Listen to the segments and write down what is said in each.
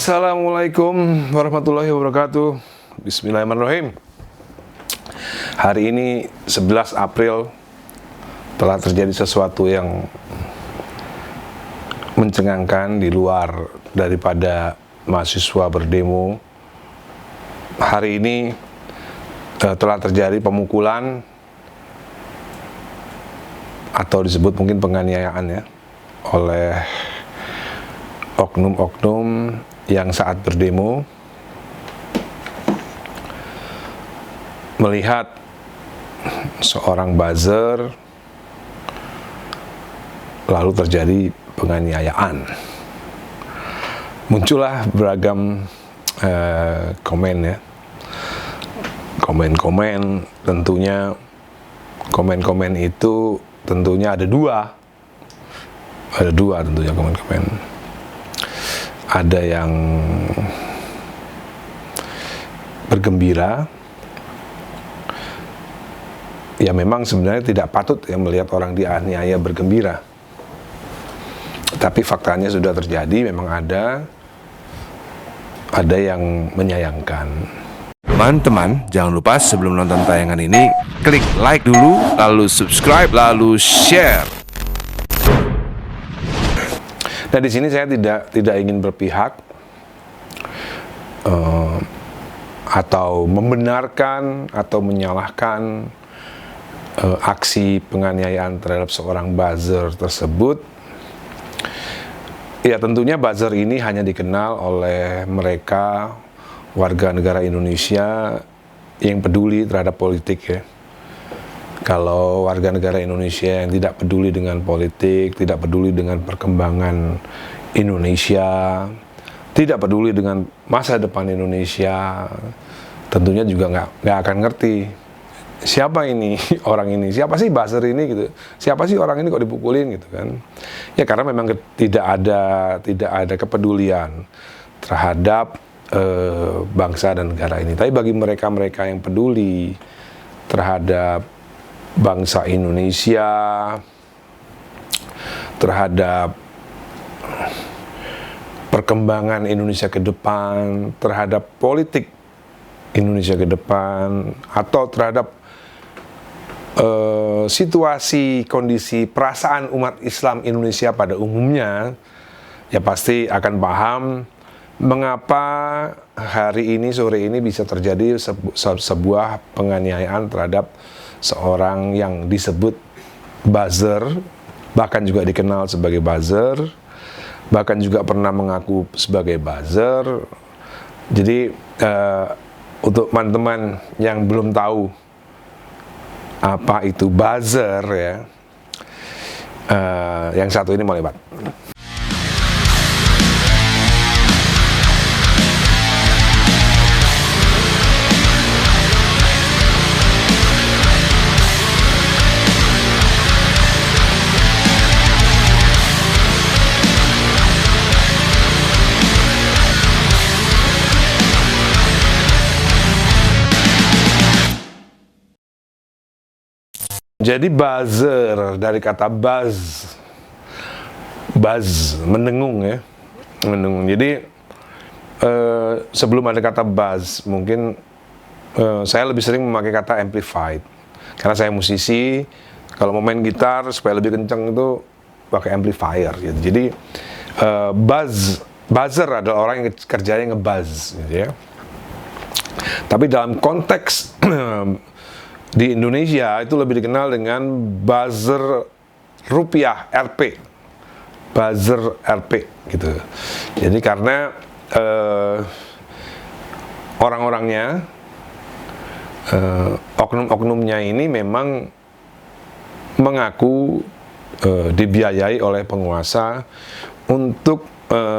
Assalamualaikum warahmatullahi wabarakatuh. Bismillahirrahmanirrahim. Hari ini 11 April telah terjadi sesuatu yang mencengangkan di luar daripada mahasiswa berdemo. Hari ini telah terjadi pemukulan atau disebut mungkin penganiayaan ya oleh oknum-oknum yang saat berdemo melihat seorang buzzer lalu terjadi penganiayaan. Muncullah beragam komen ya, komen-komen. Tentunya komen-komen itu tentunya ada dua tentunya komen-komen. Ada yang bergembira, ya memang sebenarnya tidak patut ya melihat orang dianiaya bergembira. Tapi faktanya sudah terjadi, memang ada yang menyayangkan. Teman-teman, jangan lupa sebelum nonton tayangan ini, klik like dulu, lalu subscribe, lalu share. Nah, di sini saya tidak ingin berpihak atau membenarkan atau menyalahkan aksi penganiayaan terhadap seorang buzzer tersebut. Ya, tentunya buzzer ini hanya dikenal oleh mereka warga negara Indonesia yang peduli terhadap politik ya. Kalau warga negara Indonesia yang tidak peduli dengan politik, tidak peduli dengan perkembangan Indonesia, tidak peduli dengan masa depan Indonesia, tentunya juga nggak akan ngerti siapa ini orang ini, siapa sih buzzer ini gitu, siapa sih orang ini kok dipukulin gitu kan? Ya karena memang tidak ada kepedulian terhadap bangsa dan negara ini. Tapi bagi mereka yang peduli terhadap bangsa Indonesia, terhadap perkembangan Indonesia ke depan, terhadap politik Indonesia ke depan, atau terhadap situasi, kondisi, perasaan umat Islam Indonesia pada umumnya, ya pasti akan paham mengapa hari ini, sore ini bisa terjadi sebuah penganiayaan terhadap seorang yang disebut buzzer, bahkan juga dikenal sebagai buzzer, bahkan juga pernah mengaku sebagai buzzer. Jadi untuk teman-teman yang belum tahu apa itu buzzer ya, yang satu ini mau lewat. Jadi buzzer dari kata buzz, mendengung ya, mendengung. Jadi sebelum ada kata buzz, mungkin saya lebih sering memakai kata amplified, karena saya musisi. Kalau mau main gitar supaya lebih kencang itu pakai amplifier gitu. Jadi buzzer adalah orang yang kerjanya ngebuzz gitu ya. Tapi dalam konteks di Indonesia itu lebih dikenal dengan buzzer rupiah, RP, buzzer RP gitu. Jadi karena orang-orangnya, oknum-oknumnya ini memang mengaku dibiayai oleh penguasa untuk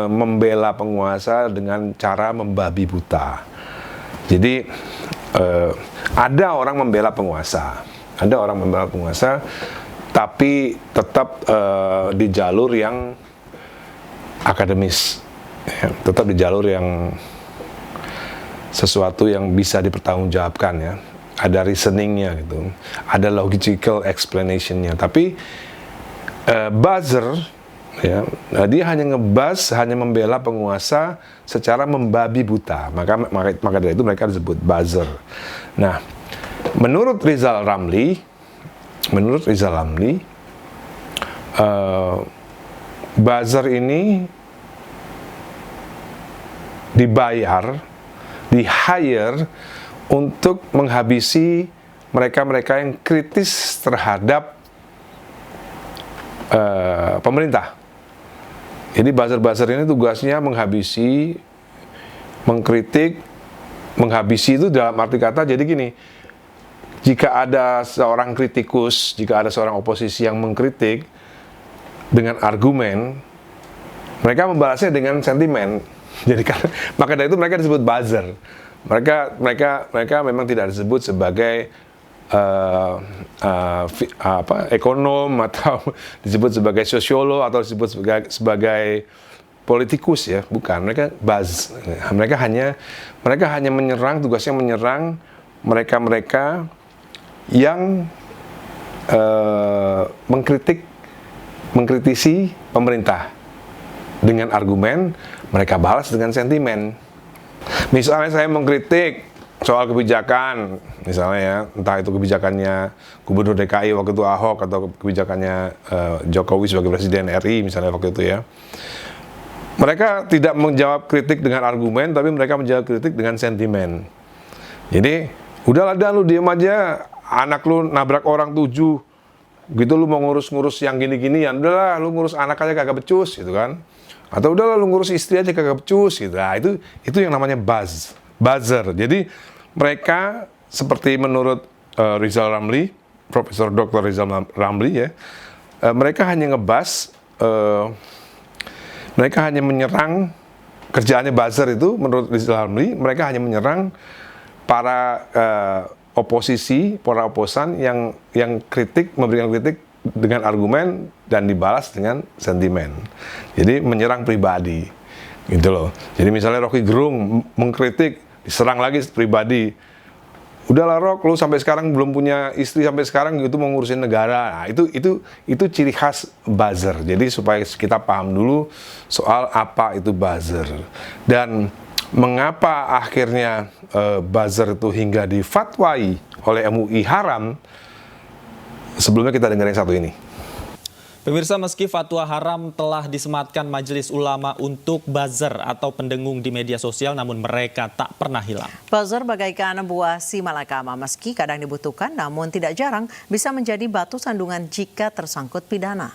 membela penguasa dengan cara membabi buta. Jadi ada orang membela penguasa, tapi tetap di jalur yang akademis, ya, tetap di jalur yang sesuatu yang bisa dipertanggungjawabkan ya. Ada reasoningnya gitu, ada logical explanationnya. Tapi buzzer Ya, nah, dia hanya hanya membela penguasa secara membabi buta. Maka dari itu mereka disebut buzzer. Nah, menurut Rizal Ramli, buzzer ini di-hire untuk menghabisi mereka-mereka yang kritis terhadap pemerintah. Jadi buzzer-buzzer ini tugasnya menghabisi, mengkritik, menghabisi itu dalam arti kata, jadi gini, jika ada seorang kritikus, jika ada seorang oposisi yang mengkritik dengan argumen, mereka membalasnya dengan sentimen. Jadi maka dari itu mereka disebut buzzer. Mereka memang tidak disebut sebagai ekonom atau disebut sebagai sosiolog atau disebut sebagai politikus, ya, bukan. Mereka buzz. Mereka hanya menyerang, tugasnya menyerang mereka yang mengkritisi pemerintah dengan argumen, mereka balas dengan sentimen. Misalnya saya mengkritik soal kebijakan, misalnya ya, entah itu kebijakannya Gubernur DKI waktu itu Ahok atau kebijakannya Jokowi sebagai Presiden RI misalnya waktu itu, ya. Mereka tidak menjawab kritik dengan argumen, tapi mereka menjawab kritik dengan sentimen. Jadi, udahlah dah, lu diem aja, anak lu nabrak orang 7, gitu lu mau ngurus-ngurus yang gini-gini, ya udahlah lu ngurus anak aja kagak becus, gitu kan. Atau udahlah lu ngurus istri aja kagak becus, gitu. Nah, itu yang namanya buzzer. Jadi mereka seperti menurut Rizal Ramli, Profesor Dr. Rizal Ramli, ya, mereka hanya mereka hanya menyerang, kerjaannya buzzer itu menurut Rizal Ramli, mereka hanya menyerang para oposisi, para oposan yang memberikan kritik dengan argumen dan dibalas dengan sentimen. Jadi menyerang pribadi, gitu loh. Jadi misalnya Rocky Gerung mengkritik, diserang lagi pribadi. Udahlah Rock, lu sampai sekarang belum punya istri sampai sekarang gitu mau ngurusin negara. Nah, itu ciri khas buzzer. Jadi supaya kita paham dulu soal apa itu buzzer dan mengapa akhirnya buzzer itu hingga difatwai oleh MUI haram. Sebelumnya kita dengerin satu ini. Pemirsa, meski fatwa haram telah disematkan Majelis Ulama untuk buzzer atau pendengung di media sosial, namun mereka tak pernah hilang. Buzzer bagaikan buah si malakama, meski kadang dibutuhkan, namun tidak jarang bisa menjadi batu sandungan jika tersangkut pidana.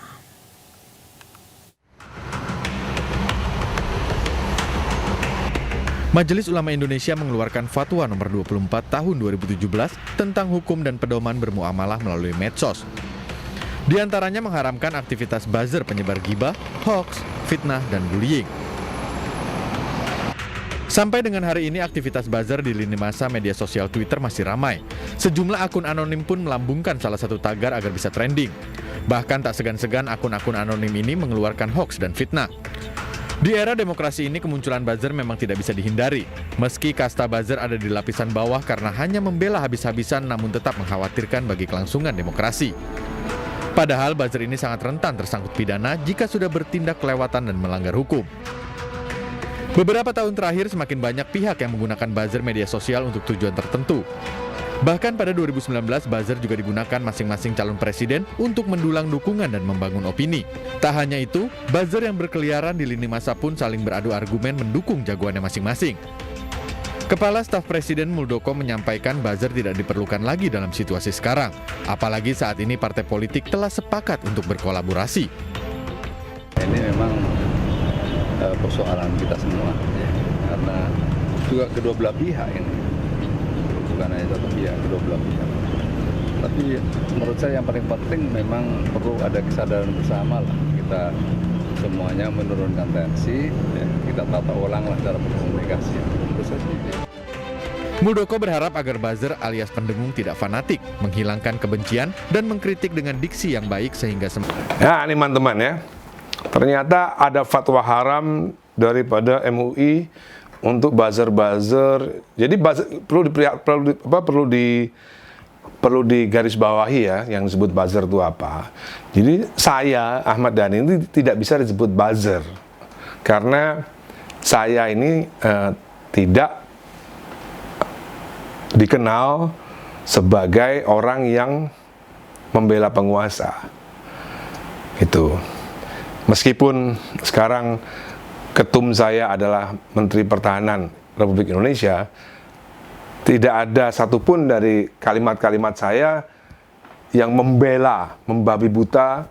Majelis Ulama Indonesia mengeluarkan fatwa nomor 24 tahun 2017 tentang hukum dan pedoman bermuamalah melalui medsos. Di antaranya mengharamkan aktivitas buzzer penyebar gibah, hoax, fitnah, dan bullying. Sampai dengan hari ini aktivitas buzzer di lini masa media sosial Twitter masih ramai. Sejumlah akun anonim pun melambungkan salah satu tagar agar bisa trending. Bahkan tak segan-segan akun-akun anonim ini mengeluarkan hoax dan fitnah. Di era demokrasi ini kemunculan buzzer memang tidak bisa dihindari. Meski kasta buzzer ada di lapisan bawah karena hanya membela habis-habisan namun tetap mengkhawatirkan bagi kelangsungan demokrasi. Padahal buzzer ini sangat rentan tersangkut pidana jika sudah bertindak kelewatan dan melanggar hukum. Beberapa tahun terakhir semakin banyak pihak yang menggunakan buzzer media sosial untuk tujuan tertentu. Bahkan pada 2019 buzzer juga digunakan masing-masing calon presiden untuk mendulang dukungan dan membangun opini. Tak hanya itu, buzzer yang berkeliaran di lini masa pun saling beradu argumen mendukung jagoannya masing-masing. Kepala Staf Presiden Muldoko menyampaikan buzzer tidak diperlukan lagi dalam situasi sekarang, apalagi saat ini partai politik telah sepakat untuk berkolaborasi. Ini memang persoalan kita semua, karena juga kedua belah pihak ini, bukan hanya satu pihak, kedua belah pihak. Tapi menurut saya yang paling penting memang perlu ada kesadaran bersama lah, kita semuanya menurunkan tensi, ya, kita tata ulang lah cara berkomunikasi. Muldoko berharap agar buzzer alias pendengung tidak fanatik, menghilangkan kebencian, dan mengkritik dengan diksi yang baik sehingga Ya, ini teman-teman ya. Ternyata ada fatwa haram daripada MUI untuk buzzer-buzzer. Jadi buzzer, perlu perlu digarisbawahi ya, yang disebut buzzer itu apa. Jadi saya, Ahmad Dhani, ini tidak bisa disebut buzzer. Karena saya ini tidak dikenal sebagai orang yang membela penguasa. Itu. Meskipun sekarang ketum saya adalah Menteri Pertahanan Republik Indonesia, tidak ada satupun dari kalimat-kalimat saya yang membela, membabi buta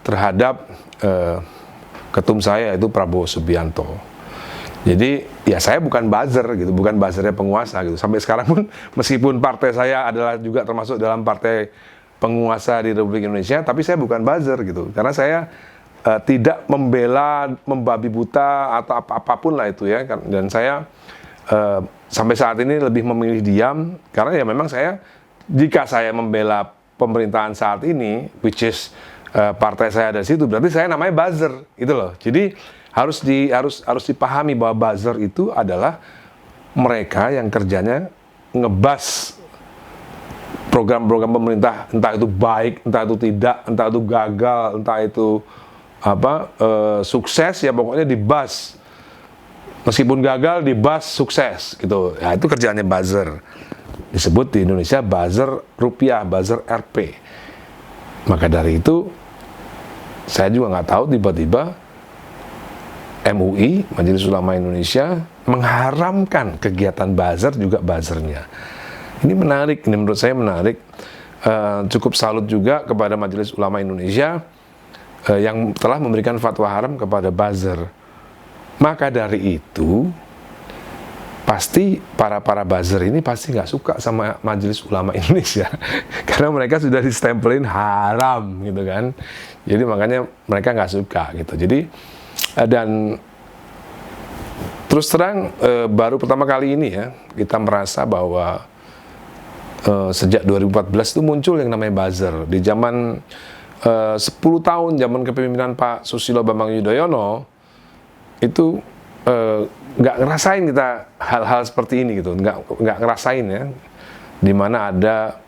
terhadap ketum saya, yaitu Prabowo Subianto. Jadi ya saya bukan buzzer gitu, bukan buzzernya penguasa gitu. Sampai sekarang pun meskipun partai saya adalah juga termasuk dalam partai penguasa di Republik Indonesia, tapi saya bukan buzzer gitu. Karena saya tidak membela, membabi buta atau apapun lah itu ya. Dan saya sampai saat ini lebih memilih diam, karena ya memang saya, jika saya membela pemerintahan saat ini, which is partai saya ada di situ, berarti saya namanya buzzer gitu loh. Jadi harus dipahami bahwa buzzer itu adalah mereka yang kerjanya ngebas program-program pemerintah, entah itu baik, entah itu tidak, entah itu gagal, entah itu sukses, ya pokoknya dibas. Meskipun gagal, dibas sukses gitu. Ya itu kerjaannya buzzer. Disebut di Indonesia buzzer rupiah, buzzer Rp. Maka dari itu saya juga nggak tahu tiba-tiba MUI, Majelis Ulama Indonesia, mengharamkan kegiatan buzzer juga buzzernya. Ini menarik, ini menurut saya menarik. Cukup salut juga kepada Majelis Ulama Indonesia yang telah memberikan fatwa haram kepada buzzer. Maka dari itu, pasti para buzzer ini pasti nggak suka sama Majelis Ulama Indonesia. Karena mereka sudah distempelin haram gitu kan. Jadi makanya mereka nggak suka gitu. Jadi dan terus terang baru pertama kali ini ya kita merasa bahwa sejak 2014 itu muncul yang namanya buzzer. Di zaman 10 tahun zaman kepemimpinan Pak Susilo Bambang Yudhoyono itu nggak ngerasain kita hal-hal seperti ini gitu, nggak ngerasain ya, dimana ada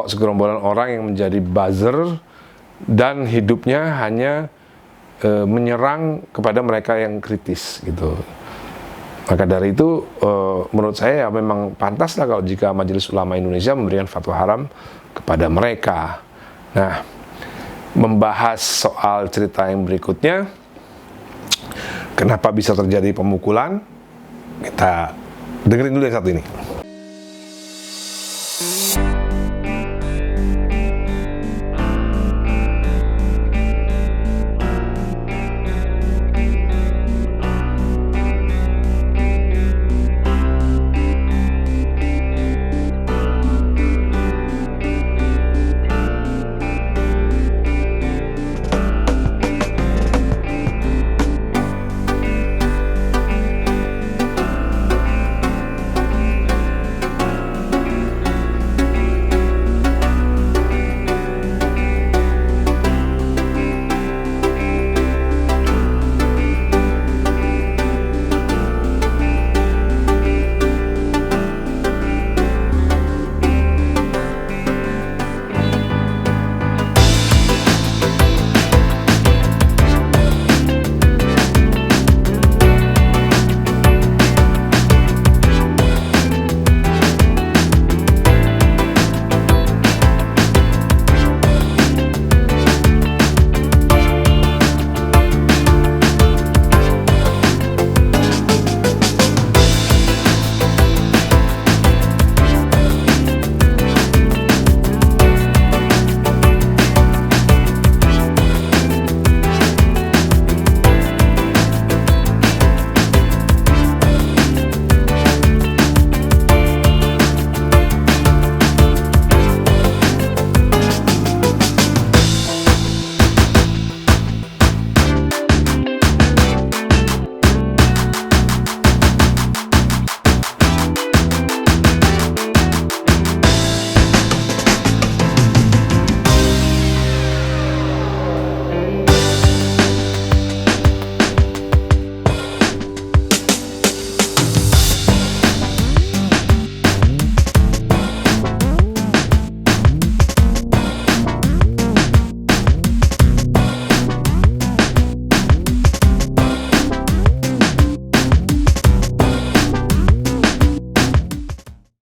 segerombolan orang yang menjadi buzzer dan hidupnya hanya menyerang kepada mereka yang kritis gitu. Maka dari itu menurut saya ya memang pantas lah kalau jika Majelis Ulama Indonesia memberikan fatwa haram kepada mereka. Nah, membahas soal cerita yang berikutnya, kenapa bisa terjadi pemukulan, kita dengerin dulu yang satu ini.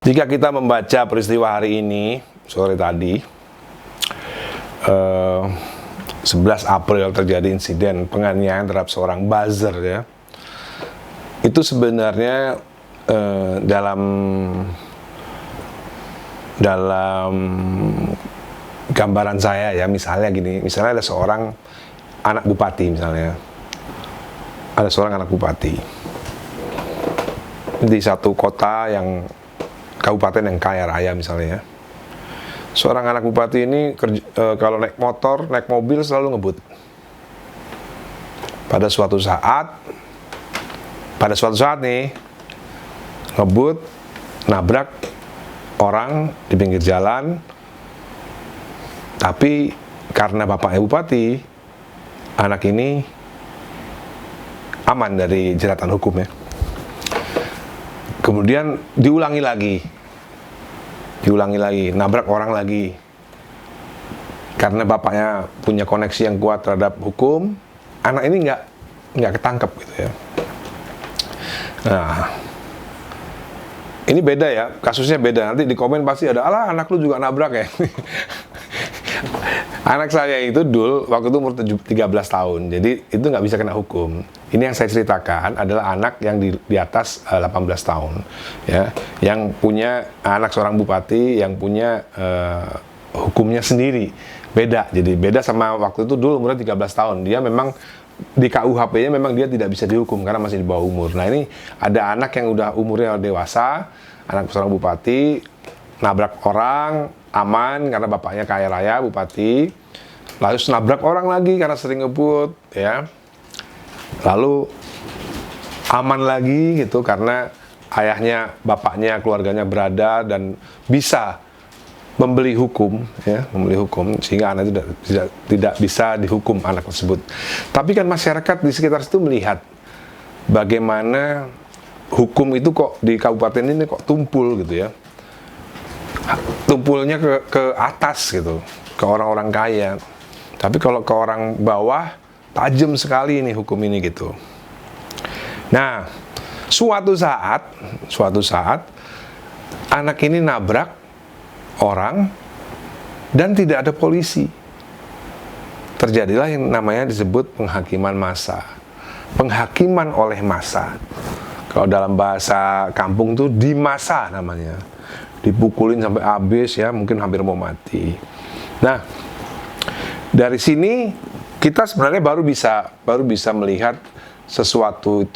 Jika kita membaca peristiwa hari ini, sore tadi, 11 April terjadi insiden penganiayaan terhadap seorang buzzer ya. Itu sebenarnya dalam gambaran saya ya, misalnya gini, misalnya ada seorang anak bupati misalnya. Ada seorang anak bupati di satu kota yang kabupaten yang kaya raya misalnya ya. Seorang anak bupati ini kalau naik motor, naik mobil selalu ngebut. Pada suatu saat nih ngebut, nabrak orang di pinggir jalan. Tapi karena bapaknya bupati, anak ini aman dari jeratan hukum ya. Kemudian diulangi lagi, nabrak orang lagi. Karena bapaknya punya koneksi yang kuat terhadap hukum, anak ini nggak ketangkep gitu ya. Nah, ini beda ya, kasusnya beda. Nanti di komen pasti ada, alah anak lu juga nabrak ya. Anak saya itu dul waktu itu umur 13 tahun, jadi itu nggak bisa kena hukum. Ini yang saya ceritakan adalah anak yang di atas 18 tahun, ya, yang punya anak seorang bupati yang punya hukumnya sendiri, beda. Jadi beda sama waktu itu dulu umurnya 13 tahun. Dia memang di KUHP-nya memang dia tidak bisa dihukum karena masih di bawah umur. Nah ini ada anak yang udah umurnya dewasa, anak seorang bupati nabrak orang, aman karena bapaknya kaya raya bupati, lalu nabrak orang lagi karena sering ngebut ya, lalu aman lagi gitu karena ayahnya, bapaknya, keluarganya berada dan bisa membeli hukum ya, membeli hukum sehingga anak itu tidak bisa dihukum anak tersebut. Tapi kan masyarakat di sekitar situ melihat bagaimana hukum itu kok di kabupaten ini kok tumpul gitu ya. Tumpulnya ke atas gitu, ke orang-orang kaya. Tapi kalau ke orang bawah, tajam sekali ini hukum ini gitu. Nah, suatu saat anak ini nabrak orang dan tidak ada polisi. Terjadilah yang namanya disebut penghakiman massa. Penghakiman oleh massa. Kalau dalam bahasa kampung tuh dimassa namanya. Dipukulin sampai habis ya, mungkin hampir mau mati. Nah, dari sini kita sebenarnya baru bisa melihat sesuatu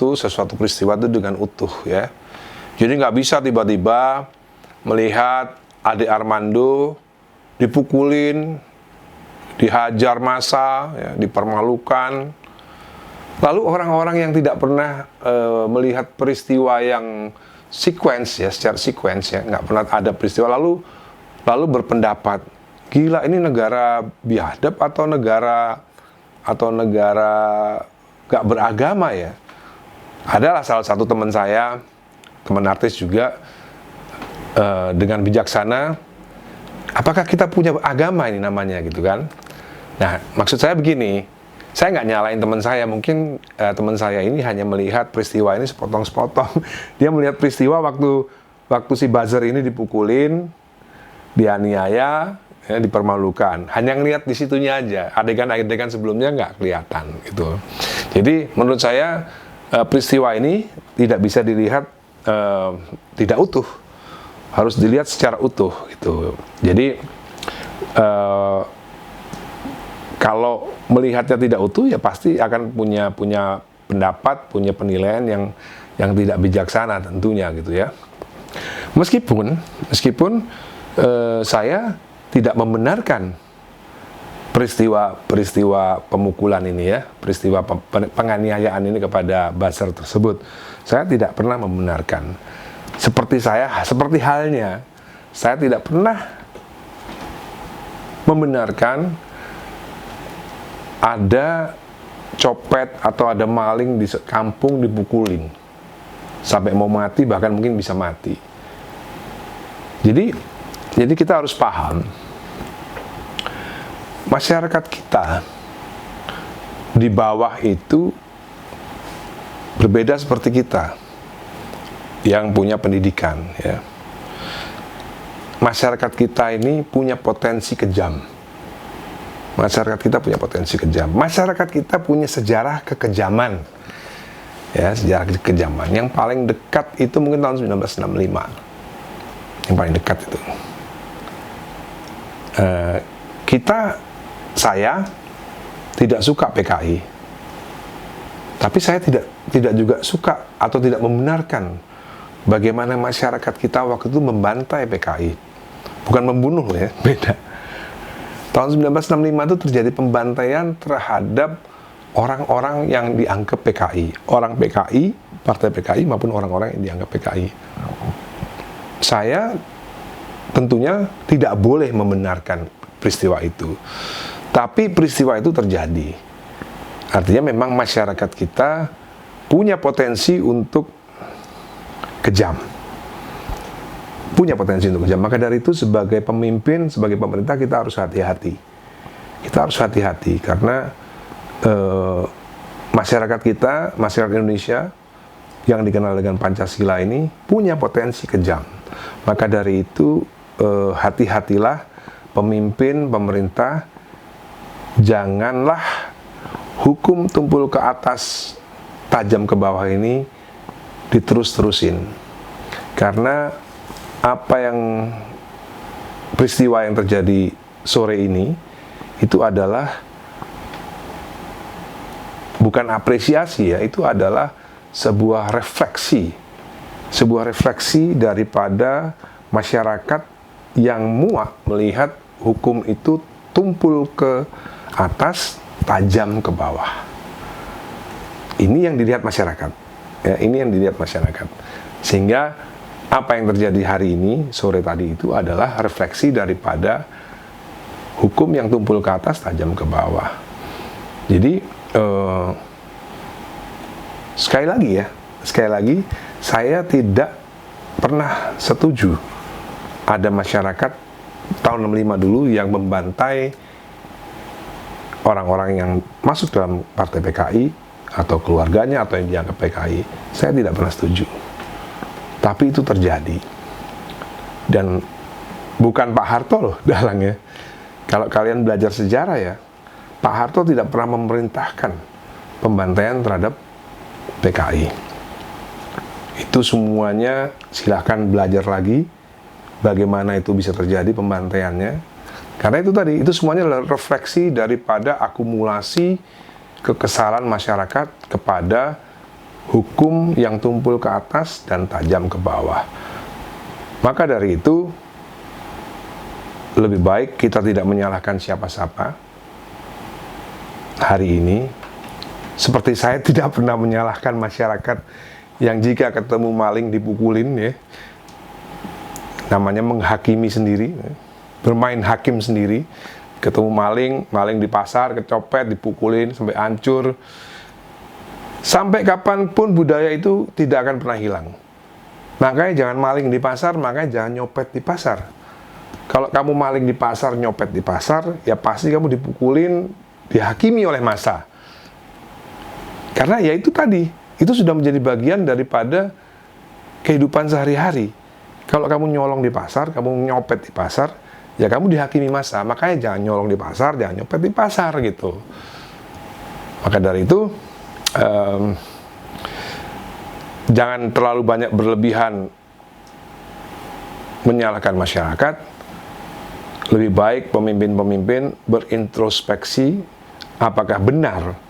peristiwa itu dengan utuh ya. Jadi nggak bisa tiba-tiba melihat adik Armando dipukulin, dihajar massa, ya, dipermalukan. Lalu orang-orang yang tidak pernah melihat peristiwa yang sequence ya, secara sequence ya, nggak pernah ada peristiwa lalu berpendapat, gila ini negara biadab atau negara nggak beragama ya. Adalah salah satu teman saya, teman artis juga, dengan bijaksana, apakah kita punya agama ini namanya gitu kan. Nah maksud saya begini, saya nggak nyalain teman saya, mungkin teman saya ini hanya melihat peristiwa ini sepotong-sepotong. Dia melihat peristiwa waktu si buzzer ini dipukulin, dianiaya, ya, dipermalukan. Hanya ngelihat di situnya aja, adegan-adegan sebelumnya nggak kelihatan gitu. Jadi menurut saya peristiwa ini tidak bisa dilihat tidak utuh, harus dilihat secara utuh gitu. Jadi kalau melihatnya tidak utuh ya pasti akan punya pendapat, punya penilaian yang tidak bijaksana tentunya gitu ya. Meskipun saya tidak membenarkan peristiwa pemukulan ini ya, peristiwa penganiayaan ini kepada buzzer tersebut. Saya tidak pernah membenarkan. Seperti halnya saya tidak pernah membenarkan ada copet atau ada maling di kampung dipukulin sampai mau mati, bahkan mungkin bisa mati. Jadi kita harus paham, masyarakat kita di bawah itu berbeda seperti kita yang punya pendidikan ya. masyarakat kita ini punya potensi kejam. Masyarakat kita punya potensi kejam. Masyarakat kita punya sejarah kekejaman. Ya, sejarah kekejaman. Yang paling dekat itu mungkin tahun 1965. Yang paling dekat itu. Saya tidak suka PKI. Tapi saya tidak juga suka atau tidak membenarkan bagaimana masyarakat kita waktu itu membantai PKI. Bukan membunuh ya, beda. Tahun 1965 itu terjadi pembantaian terhadap orang-orang yang dianggap PKI. Orang PKI, partai PKI maupun orang-orang yang dianggap PKI. Saya tentunya tidak boleh membenarkan peristiwa itu. Tapi peristiwa itu terjadi. Artinya memang masyarakat kita punya potensi untuk kejam. Punya potensi untuk kejam. Maka dari itu sebagai pemimpin, sebagai pemerintah kita harus hati-hati. Kita harus hati-hati karena masyarakat kita, masyarakat Indonesia yang dikenal dengan Pancasila ini punya potensi kejam. Maka dari itu hati-hatilah pemimpin, pemerintah, janganlah hukum tumpul ke atas, tajam ke bawah ini diterus-terusin. Karena apa yang peristiwa yang terjadi sore ini itu adalah bukan apresiasi ya, itu adalah sebuah refleksi daripada masyarakat yang muak melihat hukum itu tumpul ke atas, tajam ke bawah. Ini yang dilihat masyarakat. Ya, ini yang dilihat masyarakat. Sehingga apa yang terjadi hari ini, sore tadi itu adalah refleksi daripada hukum yang tumpul ke atas, tajam ke bawah. Jadi, sekali lagi, saya tidak pernah setuju ada masyarakat tahun 65 dulu yang membantai orang-orang yang masuk dalam partai PKI atau keluarganya atau yang dianggap PKI. Saya tidak pernah setuju. Tapi itu terjadi. Dan bukan Pak Harto loh dalangnya. Kalau kalian belajar sejarah ya, Pak Harto tidak pernah memerintahkan pembantaian terhadap PKI. Itu semuanya silahkan belajar lagi bagaimana itu bisa terjadi pembantaiannya. Karena itu tadi, itu semuanya adalah refleksi daripada akumulasi kekesalan masyarakat kepada hukum yang tumpul ke atas dan tajam ke bawah. Maka dari itu, lebih baik kita tidak menyalahkan siapa-siapa hari ini. Seperti saya tidak pernah menyalahkan masyarakat yang jika ketemu maling dipukulin ya. Namanya menghakimi sendiri ya. Bermain hakim sendiri, ketemu maling di pasar, kecopet, dipukulin sampai hancur. Sampai kapanpun budaya itu tidak akan pernah hilang. Makanya jangan maling di pasar, makanya jangan nyopet di pasar. Kalau kamu maling di pasar, nyopet di pasar, ya pasti kamu dipukulin, dihakimi oleh massa. Karena ya itu tadi, itu sudah menjadi bagian daripada kehidupan sehari-hari. Kalau kamu nyolong di pasar, kamu nyopet di pasar, ya kamu dihakimi massa. Makanya jangan nyolong di pasar, jangan nyopet di pasar gitu. Maka dari itu jangan terlalu banyak berlebihan menyalahkan masyarakat. Lebih baik pemimpin-pemimpin berintrospeksi apakah benar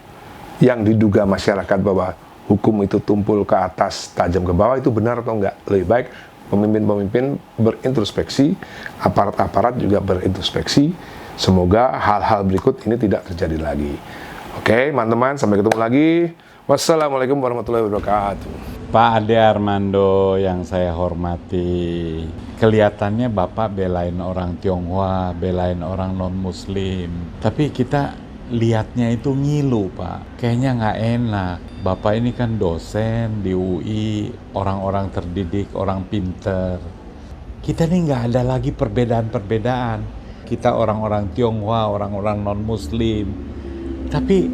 yang diduga masyarakat bahwa hukum itu tumpul ke atas, tajam ke bawah, itu benar atau enggak. Lebih baik pemimpin-pemimpin berintrospeksi, aparat-aparat juga berintrospeksi. Semoga hal-hal berikut ini tidak terjadi lagi. Oke, teman-teman, sampai ketemu lagi. Wassalamualaikum warahmatullahi wabarakatuh. Pak Ade Armando yang saya hormati, kelihatannya Bapak belain orang Tionghoa, belain orang non-Muslim. Tapi kita lihatnya itu ngilu, Pak. Kayaknya nggak enak. Bapak ini kan dosen di UI, orang-orang terdidik, orang pinter. Kita ini nggak ada lagi perbedaan-perbedaan. Kita orang-orang Tionghoa, orang-orang non-Muslim. Tapi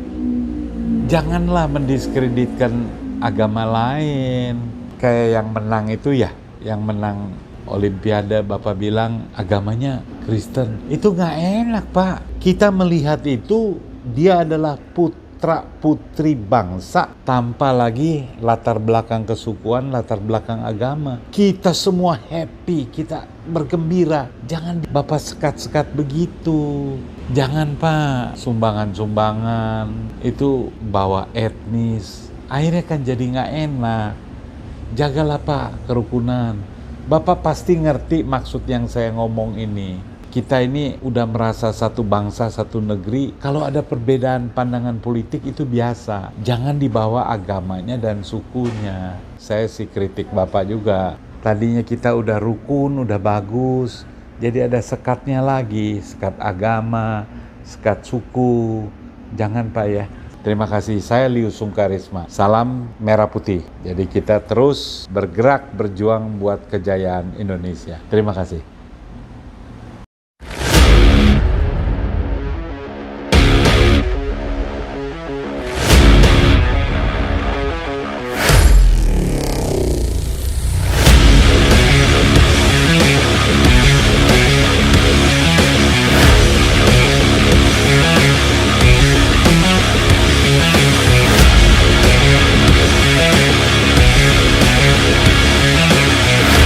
janganlah mendiskreditkan agama lain. Kayak yang menang itu ya, yang menang Olimpiade Bapak bilang agamanya Kristen. Itu nggak enak Pak. Kita melihat itu dia adalah putra putri bangsa tanpa lagi latar belakang kesukuan, latar belakang agama. Kita semua happy, kita bergembira. Jangan Bapak sekat-sekat begitu. Jangan Pak, sumbangan-sumbangan itu bawa etnis. Akhirnya kan jadi nggak enak. Jagalah Pak kerukunan. Bapak pasti ngerti maksud yang saya ngomong ini. Kita ini udah merasa satu bangsa, satu negeri. Kalau ada perbedaan pandangan politik itu biasa. Jangan dibawa agamanya dan sukunya. Saya sih kritik Bapak juga. Tadinya kita udah rukun, udah bagus. Jadi ada sekatnya lagi. Sekat agama, sekat suku. Jangan Pak ya. Terima kasih, saya Liu Sungkarisma. Salam Merah Putih. Jadi kita terus bergerak, berjuang buat kejayaan Indonesia. Terima kasih.